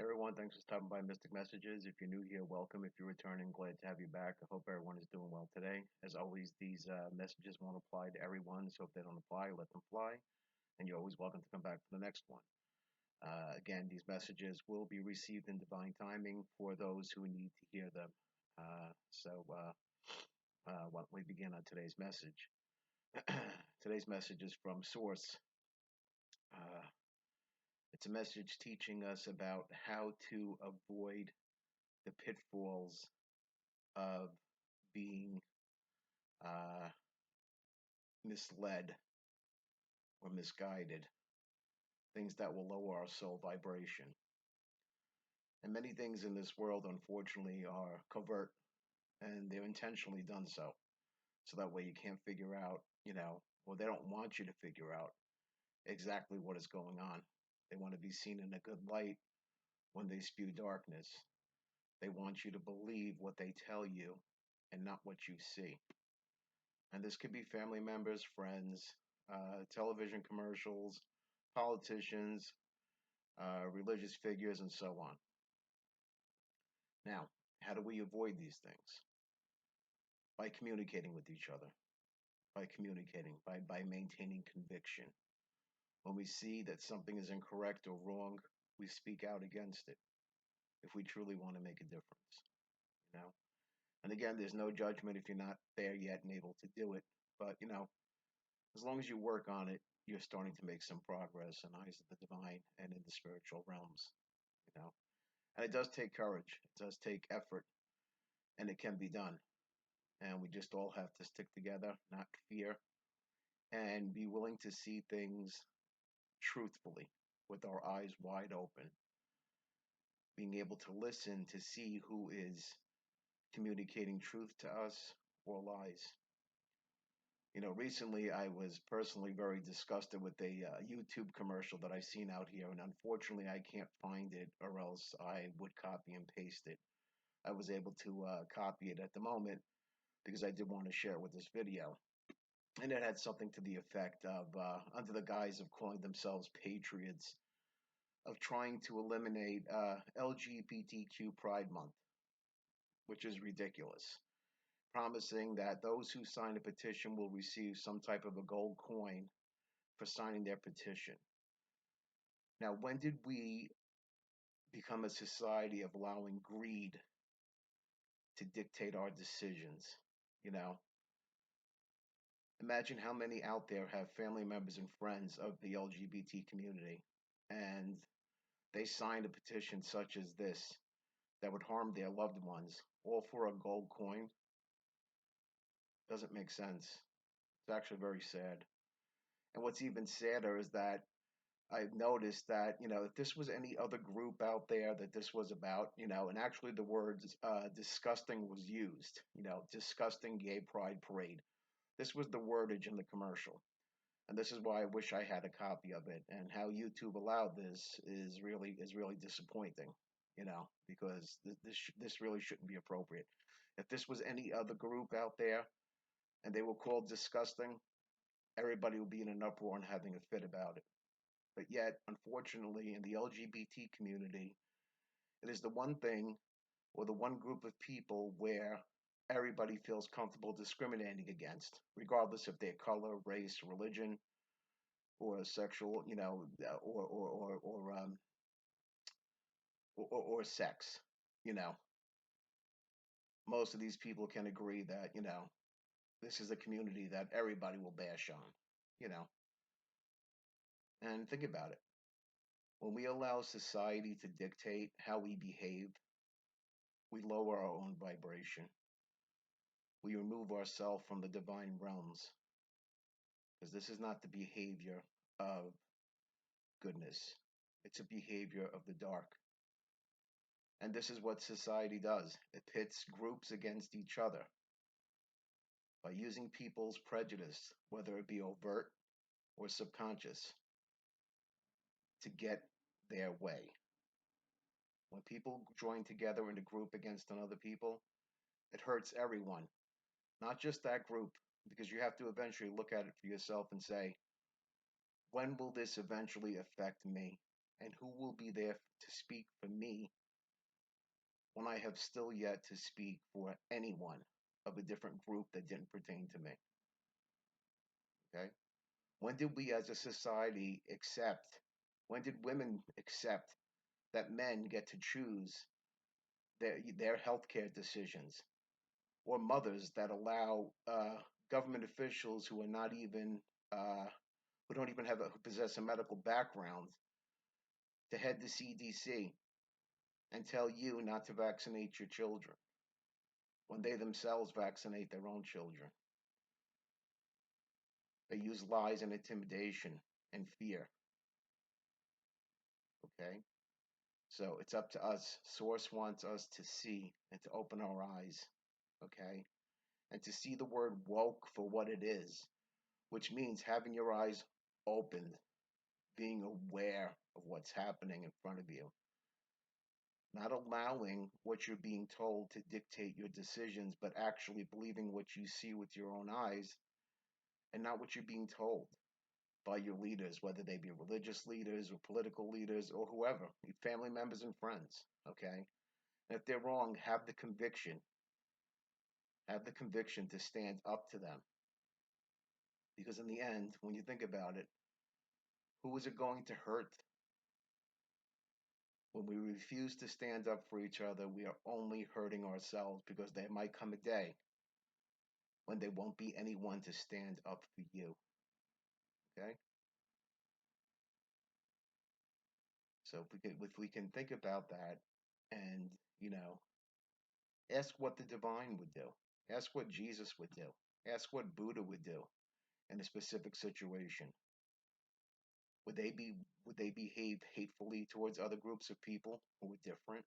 Everyone, thanks for stopping by Mystic Messages. If you're new here, welcome. If you're returning, glad to have you back. I hope everyone is doing well today. As always, these messages won't apply to everyone, so if they don't apply, let them fly. And you're always welcome to come back for the next one. Again, these messages will be received in divine timing for those who need to hear them. Why don't we begin on today's message? Today's message is from Source. Uh, it's a message teaching us about how to avoid the pitfalls of being uh, misled or misguided, things that will lower our soul vibration. And many things in this world, unfortunately, are covert and they're intentionally done so. So that way you can't figure out, or they don't want you to figure out exactly what is going on. They want to be seen in a good light when they spew darkness. They want you to believe what they tell you and not what you see. And this could be family members, friends, television commercials, politicians, religious figures, and so on. Now, how do we avoid these things? By communicating with each other, by maintaining conviction. When we see that something is incorrect or wrong, we speak out against it if we truly want to make a difference, you know? And again, there's no judgment if you're not there yet and able to do it. But, as long as you work on it, you're starting to make some progress in eyes of the divine and in the spiritual realms, you know. And it does take courage, it does take effort, and it can be done. And we just all have to stick together, not fear, and be willing to see things truthfully with our eyes wide open, being able to listen to see who is communicating truth to us or lies. Recently I was personally very disgusted with a YouTube commercial that I've seen out here, and unfortunately I can't find it, or else I would copy and paste it. I was able to copy it at the moment because I did want to share it with this video. And it had something to the effect of, under the guise of calling themselves patriots, of trying to eliminate LGBTQ Pride Month, which is ridiculous. Promising that those who sign a petition will receive some type of a gold coin for signing their petition. Now, when did we become a society of allowing greed to dictate our decisions? You know, imagine how many out there have family members and friends of the LGBT community, and they signed a petition such as this that would harm their loved ones, all for a gold coin. Doesn't make sense. It's actually very sad. And what's even sadder is that I've noticed that, if this was any other group out there that this was about, and actually the words disgusting was used, disgusting gay pride parade. This was the wordage in the commercial. And this is why I wish I had a copy of it. And how YouTube allowed this is really disappointing, because this really shouldn't be appropriate. If this was any other group out there and they were called disgusting, everybody would be in an uproar and having a fit about it. But yet, unfortunately, in the LGBT community, it is the one thing or the one group of people where everybody feels comfortable discriminating against, regardless of their color, race, religion, or sexual, or sex. You know, most of these people can agree that this is a community that everybody will bash on. You know, and think about it. When we allow society to dictate how we behave, we lower our own vibration. We remove ourselves from the divine realms because this is not the behavior of goodness. It's a behavior of the dark. And this is what society does. It pits groups against each other by using people's prejudice, whether it be overt or subconscious, to get their way. When people join together in a group against another people, it hurts everyone, not just that group, because you have to eventually look at it for yourself and say, when will this eventually affect me? And who will be there to speak for me when I have still yet to speak for anyone of a different group that didn't pertain to me? Okay? When did we as a society accept, when did women accept that men get to choose their healthcare decisions? Or mothers that allow government officials who are not even, uh, who don't even who possess a medical background to head the CDC and tell you not to vaccinate your children when they themselves vaccinate their own children. They use lies and intimidation and fear. Okay? So it's up to us. Source wants us to see and to open our eyes. Okay? And to see the word woke for what it is, which means having your eyes opened, being aware of what's happening in front of you, not allowing what you're being told to dictate your decisions, but actually believing what you see with your own eyes and not what you're being told by your leaders, whether they be religious leaders or political leaders or whoever, your family members and friends. Okay? And if they're wrong, have the conviction to stand up to them. Because in the end, when you think about it, who is it going to hurt? When we refuse to stand up for each other, we are only hurting ourselves, because there might come a day when there won't be anyone to stand up for you. Okay? So if we can think about that and, you know, ask what the divine would do. Ask what Jesus would do. Ask what Buddha would do in a specific situation. Would they be would they behave hatefully towards other groups of people who were different?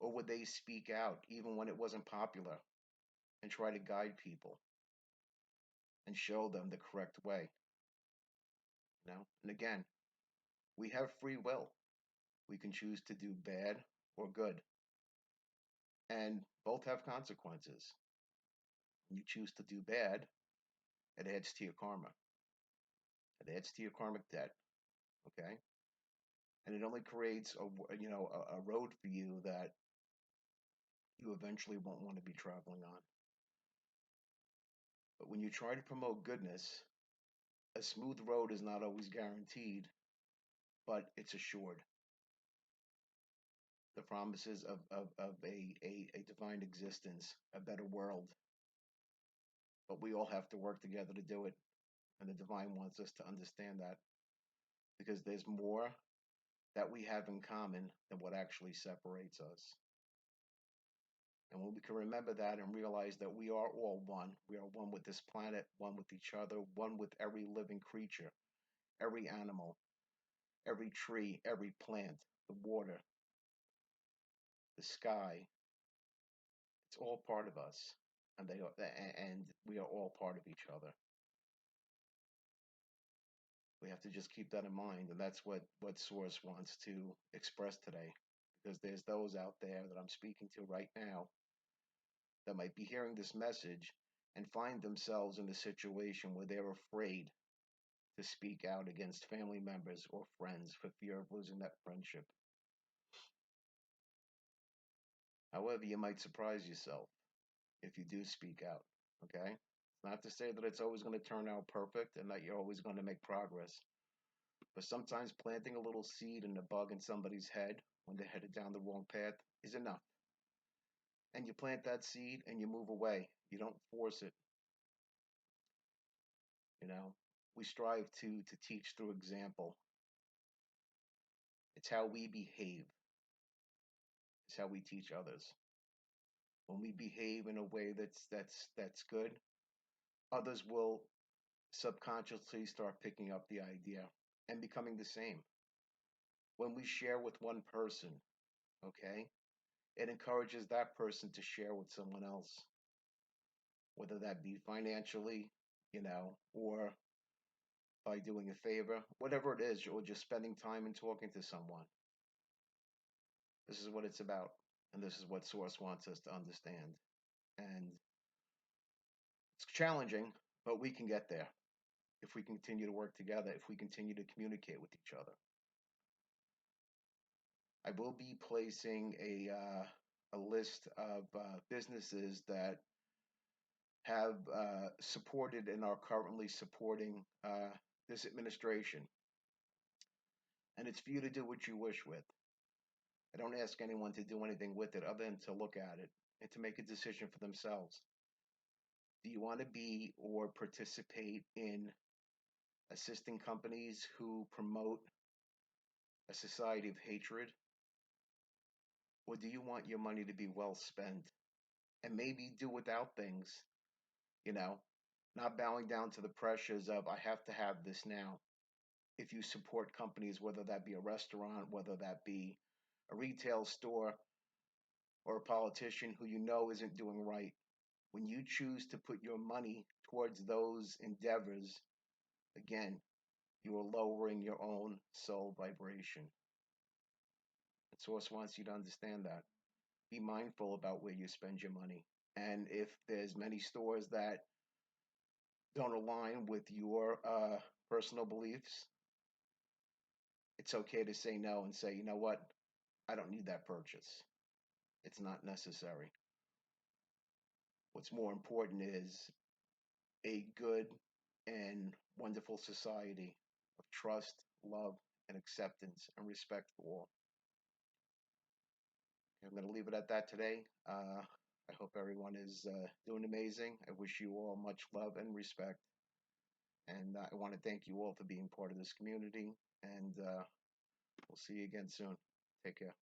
Or would they speak out even when it wasn't popular and try to guide people and show them the correct way? You know? And again, we have free will. We can choose to do bad or good. And both have consequences. When you choose to do bad, it adds to your karma. It adds to your karmic debt. Okay? And it only creates a road for you that you eventually won't want to be traveling on. But when you try to promote goodness, a smooth road is not always guaranteed, but it's assured. The promises of a divine existence, a better world. But we all have to work together to do it. And the divine wants us to understand that, because there's more that we have in common than what actually separates us. And when we can remember that and realize that we are all one, we are one with this planet, one with each other, one with every living creature, every animal, every tree, every plant, the water, the sky, it's all part of us. And we are all part of each other. We have to just keep that in mind, and that's what Source wants to express today. Because there's those out there that I'm speaking to right now that might be hearing this message and find themselves in a situation where they're afraid to speak out against family members or friends for fear of losing that friendship. However, you might surprise yourself if you do speak out. Okay? It's not to say that it's always going to turn out perfect and that you're always going to make progress. But sometimes planting a little seed and a bug in somebody's head when they're headed down the wrong path is enough. And you plant that seed and you move away. You don't force it. You know, we strive to teach through example. It's how we behave. It's how we teach others. When we behave in a way that's good, others will subconsciously start picking up the idea and becoming the same. When we share with one person, okay, it encourages that person to share with someone else, whether that be financially, or by doing a favor, whatever it is, or just spending time and talking to someone. This is what it's about, and this is what Source wants us to understand. And it's challenging, but we can get there. if we continue to work together, if we continue to communicate with each other. I will be placing a list of businesses that have supported and are currently supporting this administration. And it's for you to do what you wish with. I don't ask anyone to do anything with it other than to look at it and to make a decision for themselves. Do you want to be or participate in assisting companies who promote a society of hatred? Or do you want your money to be well spent and maybe do without things, you know, not bowing down to the pressures of, I have to have this now? If you support companies, whether that be a restaurant, whether that be a retail store, or a politician who you know isn't doing right, when you choose to put your money towards those endeavors, again, you are lowering your own soul vibration. And Source wants you to understand that. Be mindful about where you spend your money. And if there's many stores that don't align with your personal beliefs, it's okay to say no and say, you know what, I don't need that purchase. It's not necessary. What's more important is a good and wonderful society of trust, love, and acceptance and respect for all. I'm going to leave it at that today. I hope everyone is doing amazing. I wish you all much love and respect. And I want to thank you all for being part of this community. And we'll see you again soon. Take care.